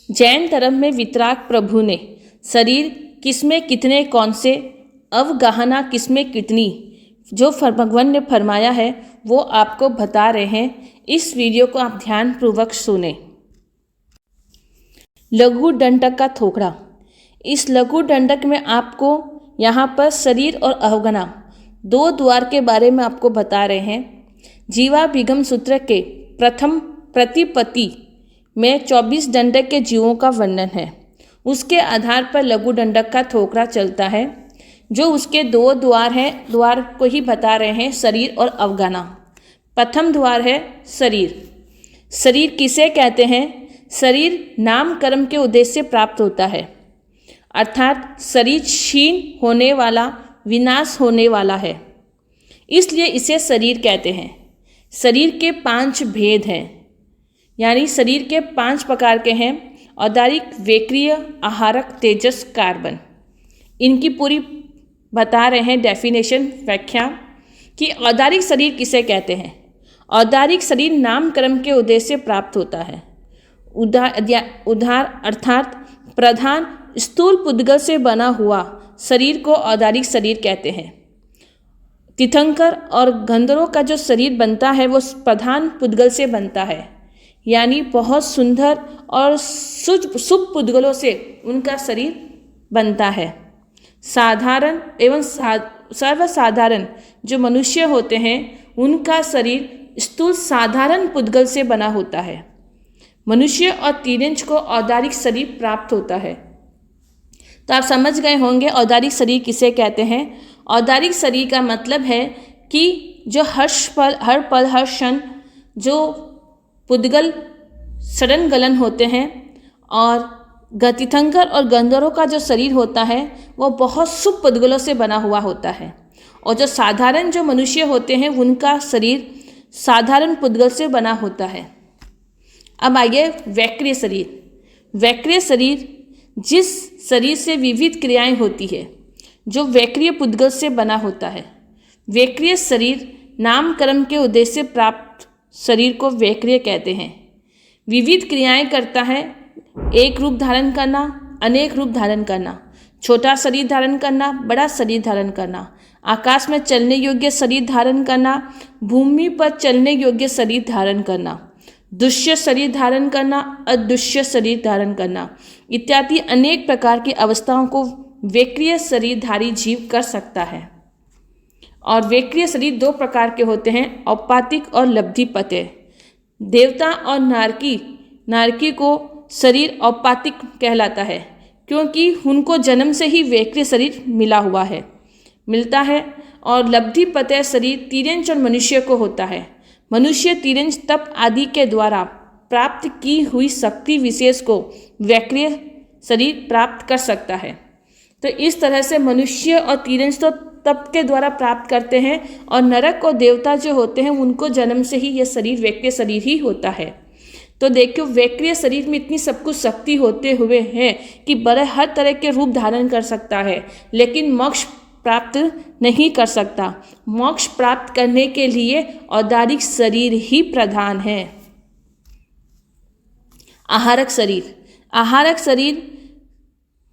जैन धर्म में वितराग प्रभु ने शरीर किसमें कितने कौन से, अवगाहना किसमें कितनी, जो भगवान ने फरमाया है वो आपको बता रहे हैं। इस वीडियो को आप ध्यानपूर्वक सुने। लघु दंडक का थोकड़ा। इस लघु दंडक में आपको यहाँ पर शरीर और अवगना दो द्वार के बारे में आपको बता रहे हैं। जीवाभिगम सूत्र के प्रथम प्रतिपत्ति में 24 दंडक के जीवों का वर्णन है। उसके आधार पर लघु दंडक का थोकड़ा चलता है, जो उसके दो द्वार हैं, द्वार को ही बता रहे हैं, शरीर और अवगना। प्रथम द्वार है शरीर। शरीर किसे कहते हैं? शरीर नाम कर्म के उद्देश्य से प्राप्त होता है, अर्थात शरीर क्षीण होने वाला, विनाश होने वाला है, इसलिए इसे शरीर कहते हैं। शरीर के 5 भेद हैं, यानी शरीर के 5 प्रकार के हैं। औदारिक, वेक्रिय, आहारक, तेजस, कार्बन। इनकी पूरी बता रहे हैं डेफिनेशन, व्याख्या कि औदारिक शरीर किसे कहते हैं। औदारिक शरीर नाम कर्म के उद्देश्य से प्राप्त होता है। उदार अर्थात प्रधान स्थूल पुद्गल से बना हुआ शरीर को औदारिक शरीर कहते हैं। तीर्थंकर और गंधर्वों का जो शरीर बनता है वो प्रधान पुद्गल से बनता है, यानी बहुत सुंदर और शुभ पुद्गलों से उनका शरीर बनता है। साधारण एवं सर्वसाधारण जो मनुष्य होते हैं उनका शरीर स्थूल साधारण पुद्गल से बना होता है। मनुष्य और तिर्यंच को औदारिक शरीर प्राप्त होता है। तो आप समझ गए होंगे औदारिक शरीर किसे कहते हैं। औदारिक शरीर का मतलब है कि जो हर पल हर क्षण जो पुद्गल सड़न गलन होते हैं, और तीर्थंकर और गंधर्वों का जो शरीर होता है वो बहुत शुभ पुद्गलों से बना हुआ होता है। और जो साधारण जो मनुष्य होते हैं उनका शरीर साधारण पुद्गल से बना होता है। अब आइए वैक्रिय शरीर। वैक्रिय शरीर जिस शरीर से विविध क्रियाएं होती है, जो वैक्रिय पुद्गल से बना होता है। वैक्रिय शरीर नाम कर्म के उद्देश्य से प्राप्त शरीर को वैक्रिय कहते हैं। विविध क्रियाएं करता है, एक रूप धारण करना, अनेक रूप धारण करना, छोटा शरीर धारण करना, बड़ा शरीर धारण करना, आकाश में चलने योग्य शरीर धारण करना, भूमि पर चलने योग्य शरीर धारण करना, दुष्य शरीर धारण करना, अदुष्य शरीर धारण करना इत्यादि अनेक प्रकार की अवस्थाओं को वैक्रिय शरीरधारी जीव कर सकता है। और वैक्रिय शरीर 2 प्रकार के होते हैं, औपातिक और लब्धिपतय। देवता और नारकी को शरीर औपातिक कहलाता है, क्योंकि उनको जन्म से ही वैक्रिय शरीर मिलता है। और लब्धिपतय शरीर तिर्यंच और मनुष्य को होता है। मनुष्य तिर्यंच तप आदि के द्वारा प्राप्त की हुई शक्ति विशेष को वैक्रिय शरीर प्राप्त कर सकता है। तो इस तरह से मनुष्य और तिर्यंच तो तप के द्वारा प्राप्त करते हैं, और नरक और देवता जो होते हैं उनको जन्म से ही यह शरीर वैक्रिय शरीर ही होता है। तो देखियो वैक्रिय शरीर में इतनी सब कुछ शक्ति होते हुए है कि बड़े हर तरह के रूप धारण कर सकता है, लेकिन मोक्ष प्राप्त नहीं कर सकता। मोक्ष प्राप्त करने के लिए औदारिक शरीर ही प्रधान है। आहारक शरीर। आहारक शरीर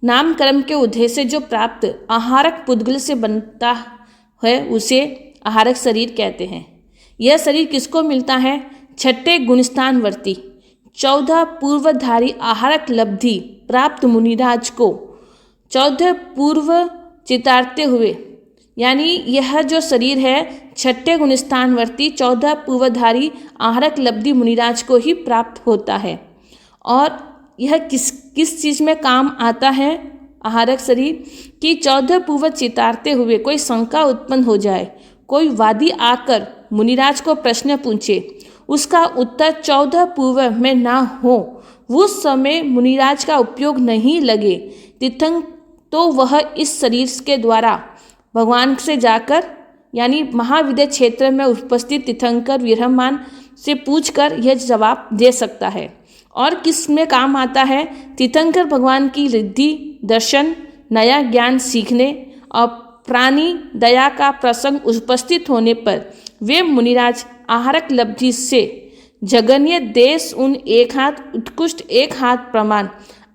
नाम कर्म के उद्देश्य से जो प्राप्त आहारक पुद्गल से बनता है उसे आहारक शरीर कहते हैं। यह शरीर किसको मिलता है? 6ठे गुणस्थानवर्ती 14 पूर्वधारी आहारक लब्धि प्राप्त मुनिराज को 14 पूर्व चितारते हुए, यानी यह जो शरीर है 6ठे गुणस्थानवर्ती 14 पूर्वधारी आहारक लब्धि मुनिराज को ही प्राप्त होता है। और यह किस चीज़ में काम आता है आहारक शरीर कि 14 पूर्व चितारते हुए कोई शंका उत्पन्न हो जाए, कोई वादी आकर मुनिराज को प्रश्न पूछे, उसका उत्तर 14 पूर्व में ना हो, उस समय मुनिराज का उपयोग नहीं लगे, तो वह इस शरीर के द्वारा भगवान से जाकर, यानी महाविद्य क्षेत्र में उपस्थित तीर्थंकर विरहमान से पूछकर यह जवाब दे सकता है। और किस में काम आता है? तीर्थंकर भगवान की रिद्धि, दर्शन, नया ज्ञान सीखने और प्राणी दया का प्रसंग उपस्थित होने पर वे मुनिराज आहारक लब्धि से जगन्य देश उन एक हाथ उत्कृष्ट एक हाथ प्रमाण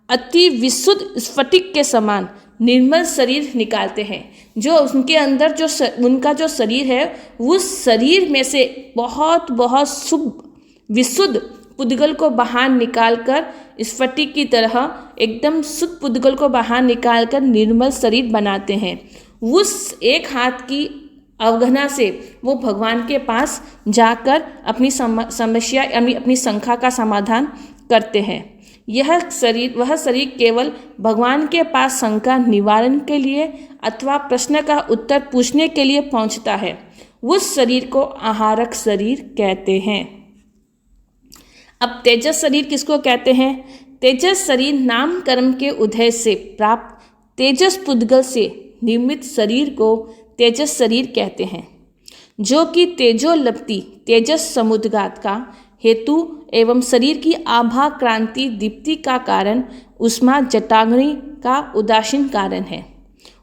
अति विशुद्ध स्फटिक के समान निर्मल शरीर निकालते हैं। जो उनके अंदर उनका जो शरीर है, उस शरीर में से बहुत बहुत शुभ विशुद्ध पुद्गल को बाहर निकालकर स्फटिक की तरह एकदम शुद्ध पुद्गल को बाहर निकालकर निर्मल शरीर बनाते हैं। उस एक हाथ की अवगणना से वो भगवान के पास जाकर अपनी समस्या यानी अपनी शंका का समाधान करते हैं। वह शरीर केवल भगवान के पास शंका निवारण के लिए अथवा प्रश्न का उत्तर पूछने के लिए पहुंचता है। उस शरीर को आहारक शरीर कहते हैं। अब तेजस शरीर किसको कहते हैं? तेजस शरीर नाम कर्म के उदय से प्राप्त तेजस पुद्गल से निर्मित शरीर को तेजस शरीर कहते हैं, जो कि तेजोलब्धि तेजस समुद्गात का हेतु एवं शरीर की आभा क्रांति दीप्ति का कारण उष्मा जटाग्नि का उदासीन कारण है।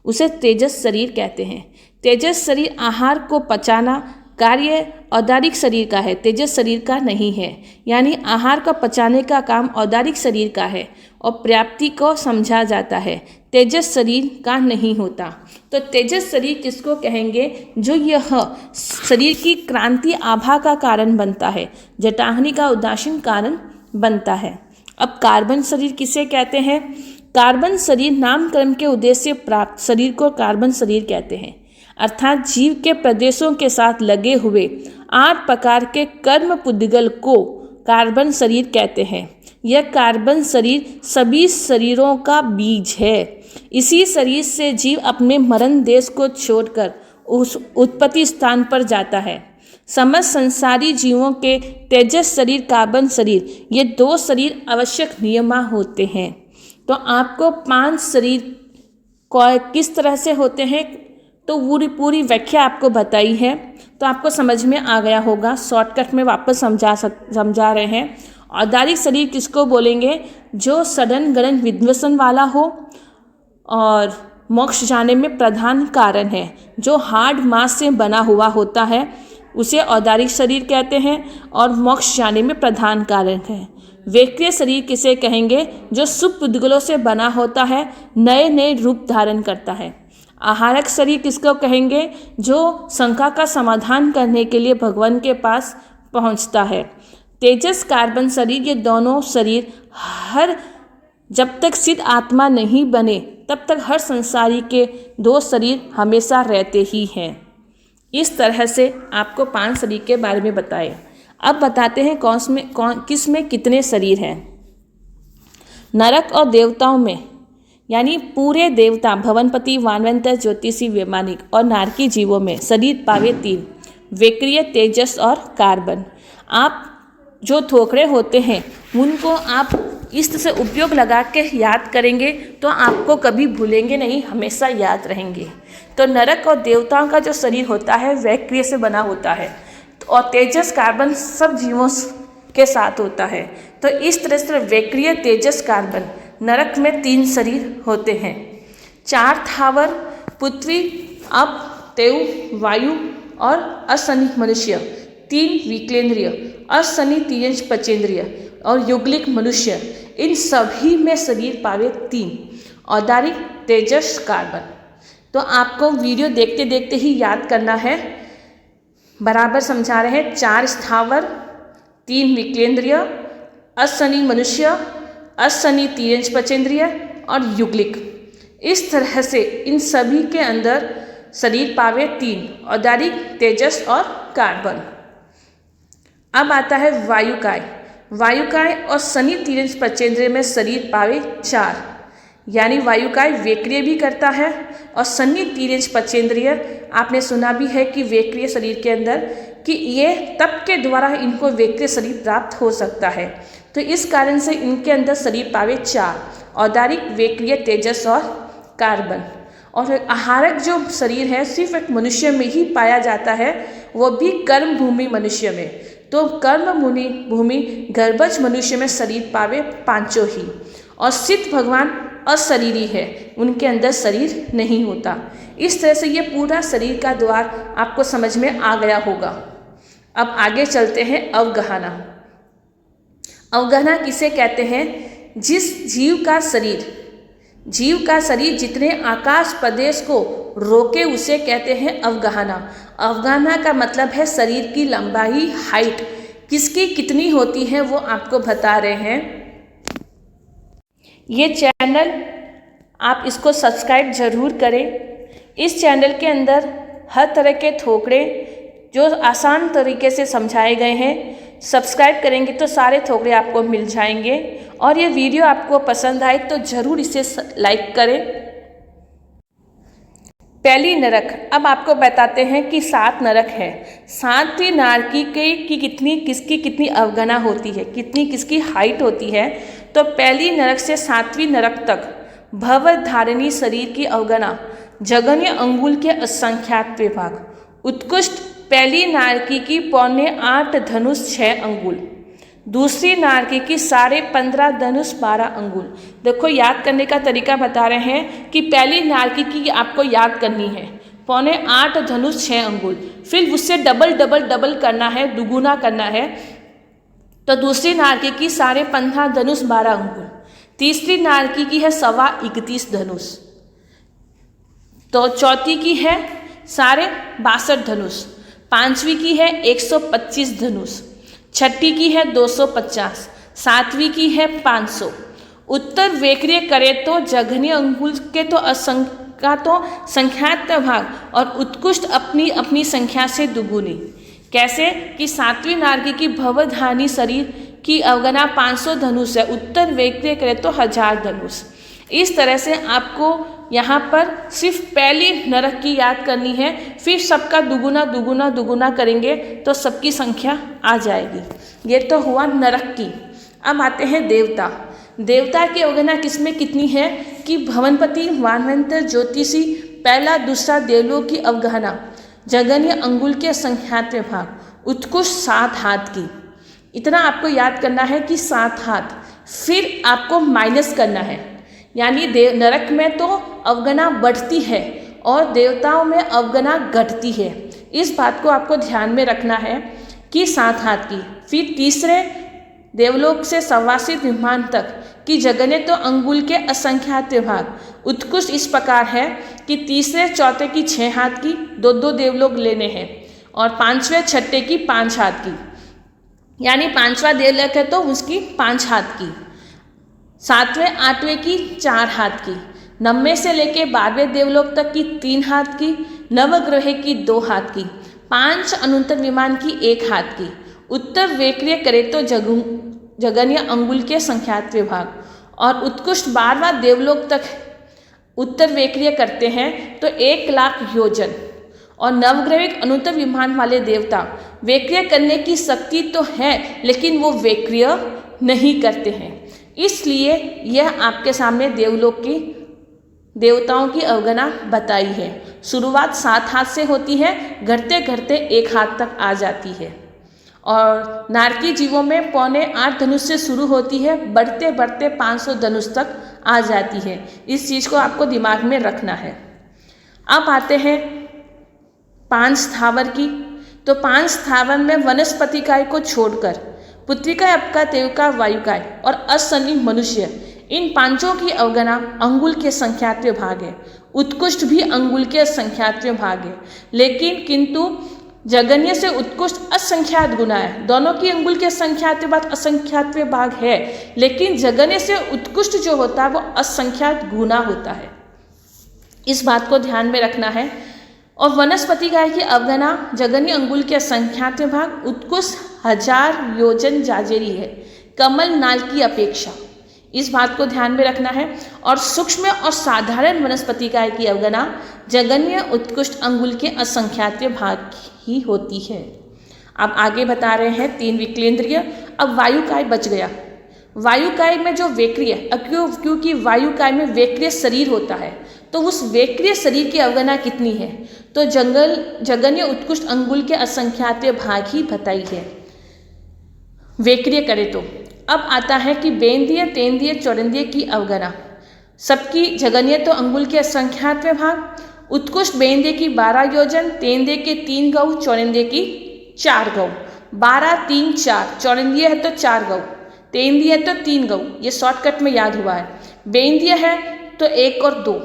उसे तेजस शरीर कहते हैं। तेजस शरीर आहार को पचाना कार्य औदारिक शरीर का है, तेजस शरीर का नहीं है। यानी आहार का पचाने का काम औदारिक शरीर का है और प्राप्ति को समझा जाता है, तेजस शरीर का नहीं होता। तो तेजस शरीर किसको कहेंगे? जो यह शरीर की क्रांति आभा का कारण बनता है, जटाग्नि का उदासीन कारण बनता है। अब कार्बन शरीर किसे कहते हैं? कार्बन शरीर नामकरण के उद्देश्य से प्राप्त शरीर को कार्बन शरीर कहते हैं, अर्थात जीव के प्रदेशों के साथ लगे हुए 8 प्रकार के कर्म पुद्गल को कार्बन शरीर कहते हैं। यह कार्बन शरीर सभी शरीरों का बीज है। इसी शरीर से जीव अपने मरण देश को छोड़कर उस उत्पत्ति स्थान पर जाता है। समस्त संसारी जीवों के तेजस शरीर कार्बन शरीर ये 2 शरीर आवश्यक नियमा होते हैं। तो आपको 5 शरीर किस तरह से होते हैं तो पूरी व्याख्या आपको बताई है, तो आपको समझ में आ गया होगा। शॉर्टकट में वापस समझा रहे हैं। औदारिक शरीर किसको बोलेंगे? जो सडन गड़न विध्वंसन वाला हो और मोक्ष जाने में प्रधान कारण है, जो हार्ड मास से बना हुआ होता है, उसे औदारिक शरीर कहते हैं और मोक्ष जाने में प्रधान कारण है। वैक्रिय शरीर किसे कहेंगे? जो शुभ पुद्गलों से बना होता है, नए नए रूप धारण करता है। आहारक शरीर किसको कहेंगे? जो शंका का समाधान करने के लिए भगवान के पास पहुंचता है। तेजस कार्बन शरीर ये दोनों शरीर जब तक सिद्ध आत्मा नहीं बने तब तक हर संसारी के 2 शरीर हमेशा रहते ही हैं। इस तरह से आपको 5 शरीर के बारे में बताए। अब बताते हैं किस में कितने शरीर हैं। नरक और देवताओं में यानी पूरे देवता भवनपति वानवंतर ज्योतिषी वैमानिक और नारकी जीवों में शरीर पावे 3 वैक्रिय तेजस और कार्बन। आप जो थोकड़े होते हैं उनको आप इस तरह से उपयोग लगा के याद करेंगे तो आपको कभी भूलेंगे नहीं, हमेशा याद रहेंगे। तो नरक और देवताओं का जो शरीर होता है वैक्रिय से बना होता है और तेजस कार्बन सब जीवों के साथ होता है। तो इस तरह से वैक्रिय तेजस कार्बन नरक में 3 शरीर होते हैं। 4 स्थावर पृथ्वी अप तेयु वायु और अशनि मनुष्य, 3 विकलेंद्रिय अशनि तियंश पचेंद्रिय और युगलिक मनुष्य, इन सभी में शरीर पावे 3 औदारिक तेजस कार्बन। तो आपको वीडियो देखते देखते ही याद करना है। बराबर समझा रहे हैं। 4 स्थावर, 3 विकलेंद्रिय अशनि मनुष्य, अशनि तियंश पचेंद्रिय और युगलिक। इस तरह से इन सभी के अंदर शरीर पावे 3 औदारिक तेजस और कार्बन। अब आता है वायुकाय। वायुकाय और शनि तियंश पचेंद्रिय में शरीर पावे 4, यानी वायुकाय वैक्रिय भी करता है और शनि तियंश पचेंद्रिय आपने सुना भी है कि वैक्रिय शरीर के अंदर कि ये तप के द्वारा इनको वैक्रिय शरीर प्राप्त हो सकता है। तो इस कारण से इनके अंदर शरीर पावे 4 औदारिक वैक्रिय तेजस और कार्बन। और आहारक जो शरीर है सिर्फ एक मनुष्य में ही पाया जाता है, वो भी कर्म भूमि मनुष्य में। तो कर्म भूमि गर्भज मनुष्य में शरीर पावे 5 ही। और सिद्ध भगवान अशरीरी है, उनके अंदर शरीर नहीं होता। इस तरह से ये पूरा शरीर का द्वार आपको समझ में आ गया होगा। अब आगे चलते हैं अवगहना। अवगहना किसे कहते हैं? जिस जीव का शरीर जितने आकाश प्रदेश को रोके उसे कहते हैं अवगहना। अवगहना का मतलब है शरीर की लंबाई, हाइट किसकी कितनी होती है वो आपको बता रहे हैं। ये चैनल आप इसको सब्सक्राइब जरूर करें। इस चैनल के अंदर हर तरह के थोकड़े जो आसान तरीके से समझाए गए हैं, सब्सक्राइब करेंगे तो सारे थोकड़े आपको मिल जाएंगे। और ये वीडियो आपको पसंद आए तो ज़रूर इसे लाइक करें। पहली नरक, अब आपको बताते हैं कि 7 नरक है। 7वीं नारकी की किसकी कितनी अवगणना होती है, कितनी किसकी हाइट होती है। तो पहली नरक से 7वीं नरक तक भवधारिणी शरीर की अवगणना, जघन्य अंगुल के असंख्यात विभाग। उत्कृष्ट पहली नारकी की 8.25 धनुष 6 अंगुल, दूसरी नारकी की 15.5 धनुष 12 अंगुल। देखो याद करने का तरीका बता रहे हैं कि पहली नारकी की आपको याद करनी है 8.25 धनुष 6 अंगुल, फिर उससे डबल करना है, दुगुना करना है। तो दूसरी नारकी की 15.5 धनुष 12 अंगुल, तीसरी नारकी की है 31.25 धनुष, तो चौथी की है 62.5 धनुष, पांचवी की है 125 धनुष, छठी की है 250, सातवीं की है 500। उत्तर वेक्रिय करे तो जघन्य अंगुल के तो संख्यात भाग और उत्कृष्ट अपनी अपनी संख्या से दुगुनी। कैसे कि 7वीं नारकी की भवधानी शरीर की अवगणना 500 धनुष है, उत्तर वेक्रिय करे तो 1000 धनुष। इस तरह से आपको यहाँ पर सिर्फ पहली नरक की याद करनी है, फिर सबका दुगुना करेंगे तो सबकी संख्या आ जाएगी। ये तो हुआ नरक की। अब आते हैं देवता की अवगणना किसमें कितनी है कि भवनपति, वानवंतर, ज्योतिषी, पहला दूसरा देवलोक की अवगणना, जघन्य अंगुल के संख्यात भाग, उत्कृष्ट 7 हाथ की। इतना आपको याद करना है कि 7 हाथ, फिर आपको माइनस करना है, यानी नरक में तो अवगणना बढ़ती है और देवताओं में अवगणना घटती है। इस बात को आपको ध्यान में रखना है कि 7 हाथ की। फिर तीसरे देवलोक से सवासित विमान तक की जघन्य तो अंगुल के असंख्यात भाग। उत्कृष्ट इस प्रकार है कि तीसरे चौथे की 6 हाथ की, 2 देवलोक लेने हैं, और 5वें छठे की 5 हाथ की, यानी 5वां देवलोक है तो उसकी 5 हाथ की, 7वें 8वें की 4 हाथ की, 9वें से लेके 12वें देवलोक तक की 3 हाथ की, नवग्रह की 2 हाथ की, 5 अनंतर विमान की 1 हाथ की। उत्तर वेक्रिय करे तो जघन्य अंगुल के संख्यात विभाग, और उत्कृष्ट 12वां देवलोक तक उत्तर वेक्रिय करते हैं तो 1 लाख योजन। और नवग्रहिक अनंतर विमान वाले देवता वेक्रिय करने की शक्ति तो है, लेकिन वो वेक्रिय नहीं करते हैं। इसलिए यह आपके सामने देवलोक की देवताओं की अवगणना बताई है। शुरुआत 7 हाथ से होती है, घटते घटते 1 हाथ तक आ जाती है। और नारकी जीवों में 8.25 धनुष से शुरू होती है, बढ़ते बढ़ते 500 धनुष तक आ जाती है। इस चीज़ को आपको दिमाग में रखना है। अब आते हैं 5 स्थावर की। तो 5 स्थावर में वनस्पति काय को छोड़कर पुत्रिका, अपका, तेवका, वायुकाय और असनी मनुष्य, इन 5 की अवगणना अंगुल के संख्यात्य भाग है। उत्कृष्ट भी अंगुल के संख्यात्य भाग है, लेकिन किंतु जघन्य से उत्कृष्ट असंख्यात गुना है। दोनों की अंगुल के संख्यात्य भाग असंख्यात्य भाग है, लेकिन जघन्य से उत्कृष्ट जो होता है वो असंख्यात गुना होता है। इस बात को ध्यान में रखना है। और वनस्पति काय की अवगणना जघन्य अंगुल के संख्यात्य भाग उत्कृष्ट 1000 योजन जाजेरी है, कमल नाल की अपेक्षा। इस बात को ध्यान में रखना है। और सूक्ष्म और साधारण वनस्पति काय की अवगणना जघन्य उत्कृष्ट अंगुल के असंख्यात्य भाग ही होती है। अब आगे बता रहे हैं 3 विकलेंद्रिय। अब वायुकाय बच गया। वायुकाय में जो वेक्रिय, क्योंकि वायुकाय में वेक्रिय शरीर होता है, तो उस वेक्रिय शरीर की अवगणना कितनी है? तो जघन्य उत्कृष्ट अंगुल के असंख्यात्य भाग ही बताई है वेक्रिय करे तो। अब आता है कि बेंद्रिय, तेंद्रिय, चौरंद्रिय की अवगणना। सबकी जघन्य तो अंगुल के असंख्यात्य भाग। उत्कृष्ट बेंद्रिय की 12 योजन, तेंद्रिय के 3 गौ, चौरंद्रिय की 4 गौ। 12, 3, 4, चौरंद्रिय है तो 4 गौ। तेंदिया है तो 3 गऊ, ये शॉर्टकट में याद हुआ है। बेंदिया है तो 1 और 2।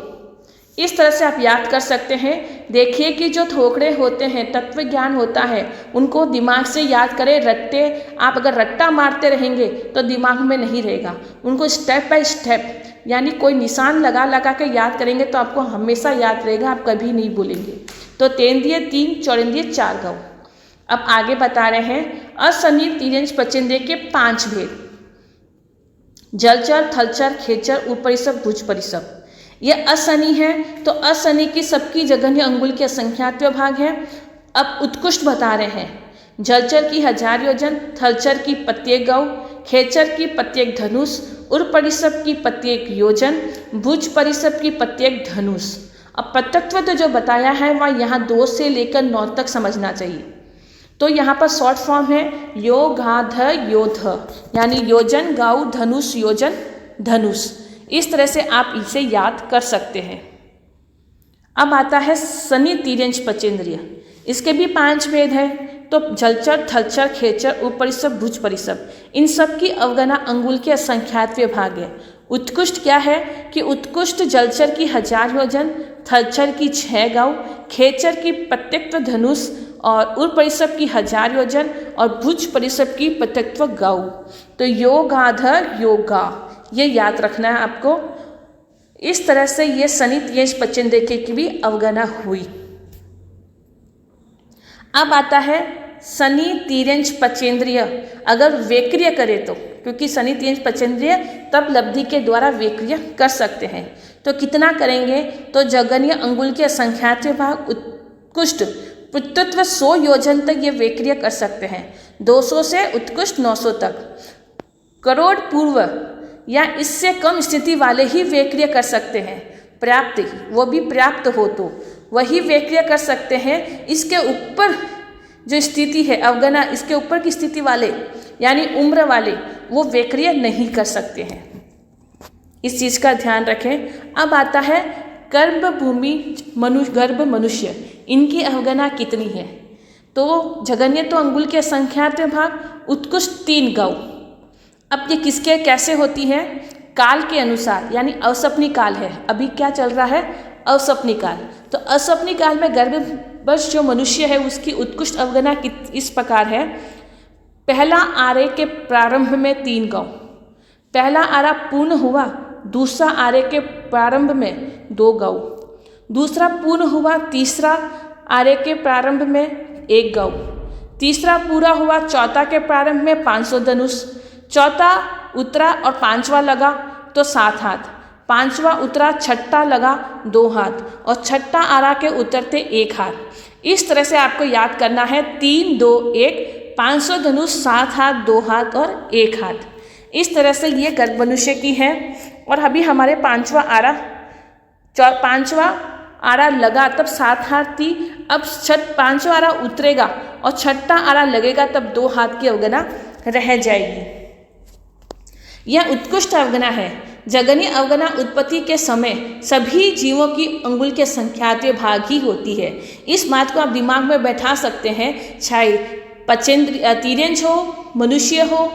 इस तरह से आप याद कर सकते हैं। देखिए कि जो थोकड़े होते हैं, तत्व ज्ञान होता है, उनको दिमाग से याद करें। रट्टे आप अगर रट्टा मारते रहेंगे तो दिमाग में नहीं रहेगा। उनको स्टेप बाय स्टेप यानी कोई निशान लगा लगा के याद करेंगे तो आपको हमेशा याद रहेगा, आप कभी नहीं भूलेंगे। तो तेंदिए 3, चौरिंदिए 4 गऊ। अब आगे बता रहे हैं असनी तिर्यंश पचेंद्रिय के 5 भेद। जलचर, थलचर, खेचर, उपरिसप, भुज परिसप। ये असनी है तो असनी की सबकी जघन्य अंगुल के असंख्यात भाग है। अब उत्कृष्ट बता रहे हैं। जलचर की 1000 योजन, थलचर की प्रत्येक गऊ, खेचर की प्रत्येक धनुष, उर्परिसप की प्रत्येक योजन, भुज परिसप की प्रत्येक धनुष। अब प्रत्यक्व तो जो बताया है वह यहाँ 2 से लेकर 9 तक समझना चाहिए। तो यहाँ पर शॉर्ट फॉर्म है योगाध योध, यानी योजन गाऊ, धनुष योजन धनुष। इस तरह से आप इसे याद कर सकते हैं। अब आता है शनि तिर्यंश पचेंद्रिय। इसके भी 5 भेद हैं। तो जलचर, थलचर, खेचर, उपरिसप, भुज परिसप, इन सब की अवगणना अंगुल के असंख्यात भाग है। उत्कृष्ट क्या है कि उत्कृष्ट जलचर की 1000 योजन, थलचर की 6 गऊ, खेचर की प्रत्यक्व धनुष और उर्परिसप की 1000 योजन और भुज परिसप की प्रत्यक्व गऊ। तो योगाधर योगा, ये याद रखना है आपको। इस तरह से ये शनि तिर्यंश पचेंद्रिय की भी अवगणना हुई। अब आता है शनि तिर्यंश पचेंद्रिय अगर वेक्रिय करे तो, क्योंकि शनि तिर्यंश पचेंद्रिय तब लब्धि के द्वारा वेक्रिय कर सकते हैं। तो कितना करेंगे? तो जघन्य अंगुल के असंख्यात भाग उत्कृष्ट पुत्रत्व 100 योजन तक ये वेक्रिय कर सकते हैं। 200 से उत्कृष्ट 900 तक। करोड़ पूर्व या इससे कम स्थिति वाले ही वेक्रिय कर सकते हैं। पर्याप्त, वो भी पर्याप्त हो तो वही वेक्रिय कर सकते हैं। इसके ऊपर जो स्थिति है अवगणना, इसके ऊपर की स्थिति वाले यानी उम्र वाले वो वेक्रिय नहीं कर सकते हैं। इस चीज़ का ध्यान रखें। अब आता है गर्भभूमि गर्भ मनुष्य, इनकी अवगणना कितनी है? तो जघन्य तो अंगुल के असंख्यात भाग, उत्कृष्ट 3 गऊ। अब ये किसके कैसे होती है? काल के अनुसार, यानी अवसपनी काल है। अभी क्या चल रहा है? अवसपनी काल। तो अवसपनी काल में गर्भवश जो मनुष्य है उसकी उत्कृष्ट अवगणना इस प्रकार है। पहला आर्य के प्रारंभ में 3 गऊ, पहला आरा पूर्ण हुआ, दूसरा आर्य के प्रारंभ में 2 गऊ, दूसरा पूर्ण हुआ, तीसरा आर्य के प्रारंभ में 1 गऊ, तीसरा पूरा हुआ, चौथा के प्रारंभ में 500 धनुष, चौथा उतरा और 5वां लगा तो 7 हाथ, 5वां उतरा, छठा लगा 2 हाथ और छठा आरा के उतरते 1 हाथ। इस तरह से आपको याद करना है 3, 2, 1, 500 धनुष, 7 हाथ, 2 हाथ और 1 हाथ। इस तरह से ये गर्भ मनुष्य की है। और अभी हमारे 5वां आरा लगा तब 7 हाथ थी। अब 5वां आरा उतरेगा और छठा आरा लगेगा तब 2 हाथ की अवगणना रह जाएगी। यह उत्कृष्ट अवगणना है। जघन्य अवगणना उत्पत्ति के समय सभी जीवों की अंगुल के संख्यात भाग ही होती है। इस बात को आप दिमाग में बैठा सकते हैं। चाहे तिर्यंश हो, मनुष्य हो,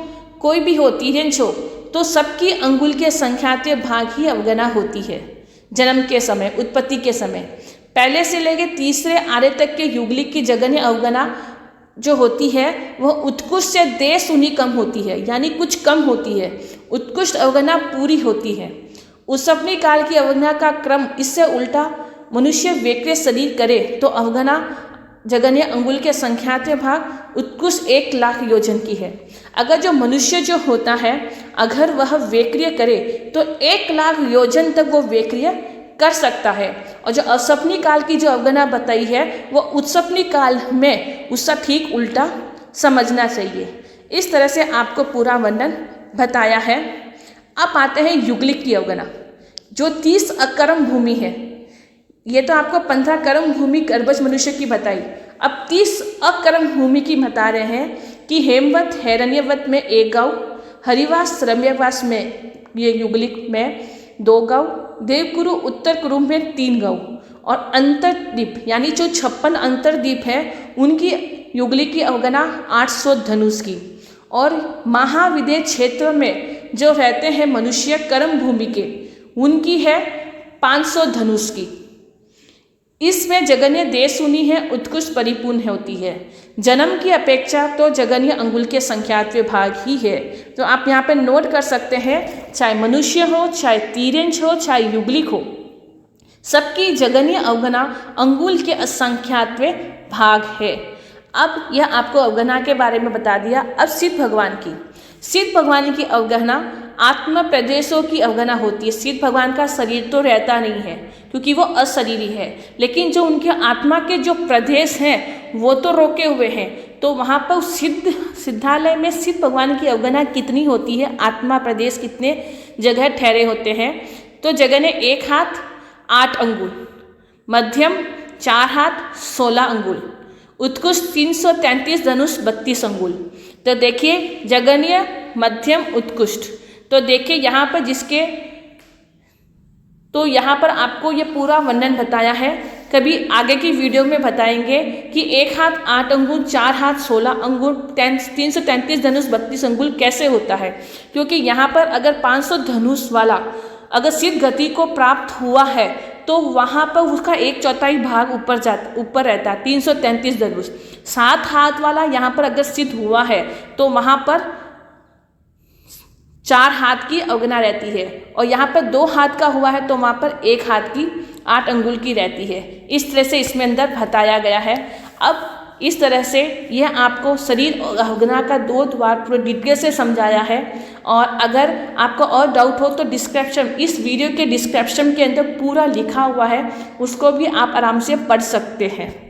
कोई भी हो, तिर्यंश हो, तो सबकी अंगुल के संख्यात भाग ही अवगणना होती है। जन्म के समय, उत्पत्ति के समय, पहले से लेकर तीसरे आर्य तक के युगलिक की जघन्य अवगणना जो होती है वह उत्कृष्ट से 1.5 गुनी कम होती है, यानी कुछ कम होती है। उत्कृष्ट अवगणना पूरी होती है। उत्सपनी काल की अवगणना का क्रम इससे उल्टा। मनुष्य वेक्रिय शरीर करे तो अवगणना जघन्य अंगुल के संख्यात भाग उत्कृष्ट 1 लाख योजन की है। अगर जो मनुष्य जो होता है अगर वह वेक्रिय करे तो 1 लाख योजन तक वो वेक्रिय कर सकता है। और जो असपनी काल की जो अवगणना बताई है वो उत्सपनी काल में उसका ठीक उल्टा समझना चाहिए। इस तरह से आपको पूरा वर्णन बताया है। अब आते हैं युगलिक की अवगणना जो 30 अकर्म भूमि है। ये तो आपको 15 कर्म भूमि गर्भज मनुष्य की बताई। अब 30 अकर्म भूमि की बता रहे हैं कि हेमवत हिरण्यवत में 1 गऊ, हरिवास रम्यवास में ये युगलिक में 2 गऊ, देवकुरु उत्तर कुरु में 3 गऊ और अंतरद्वीप यानी जो 56 अंतरद्वीप है उनकी युगलिक की अवगणना 800 धनुष की। और महाविदेह क्षेत्र में जो रहते हैं मनुष्य कर्म भूमि के, उनकी है 500 धनुष की। इसमें जगन्य देशूनी है, उत्कृष्ट परिपूर्ण होती है। जन्म की अपेक्षा तो जगन्य अंगुल के संख्यात विभाग ही है। तो आप यहाँ पे नोट कर सकते हैं, चाहे मनुष्य हो, चाहे तिर्यंच हो, चाहे युगलिक हो, सबकी जगन्य अवगणा अंगुल के असंख्यात्वे भाग है। अब यह आपको अवगणना के बारे में बता दिया। अब सिद्ध भगवान की अवगणना आत्म प्रदेशों की अवगणना होती है। सिद्ध भगवान का शरीर तो रहता नहीं है क्योंकि वो अशरीरी है, लेकिन जो उनके आत्मा के जो प्रदेश हैं वो तो रोके हुए हैं। तो वहाँ पर सिद्धालय में सिद्ध भगवान की अवगणना कितनी होती है, आत्मा प्रदेश कितने जगह ठहरे होते हैं। तो जगन्य 1 हाथ 8 अंगुल, मध्यम 4 हाथ 16 अंगुल, उत्कृष्ट 333 धनुष 32 अंगुल। तो देखिए जगन्य, मध्यम, उत्कृष्ट। तो देखिए यहाँ पर आपको ये पूरा वर्णन बताया है। कभी आगे की वीडियो में बताएंगे कि 1 हाथ 8 अंगुल, 4 हाथ 16 अंगुल, 333 धनुष 32 अंगुल कैसे होता है। क्योंकि यहाँ पर अगर 500 धनुष वाला अगर सिद्ध गति को प्राप्त हुआ है तो वहाँ पर उसका 1/4 भाग ऊपर रहता है, 333 धनुष। 7 हाथ वाला यहाँ पर अगर सिद्ध हुआ है तो वहाँ पर 4 हाथ की अवगणना रहती है, और यहाँ पर 2 हाथ का हुआ है तो वहाँ पर 1 हाथ की 8 अंगुल की रहती है। इस तरह से इसमें अंदर बताया गया है। अब इस तरह से यह आपको शरीर और अवगणना का 2 द्वार पूरे डिटेल से समझाया है। और अगर आपको और डाउट हो तो इस वीडियो के डिस्क्रिप्शन के अंदर पूरा लिखा हुआ है, उसको भी आप आराम से पढ़ सकते हैं।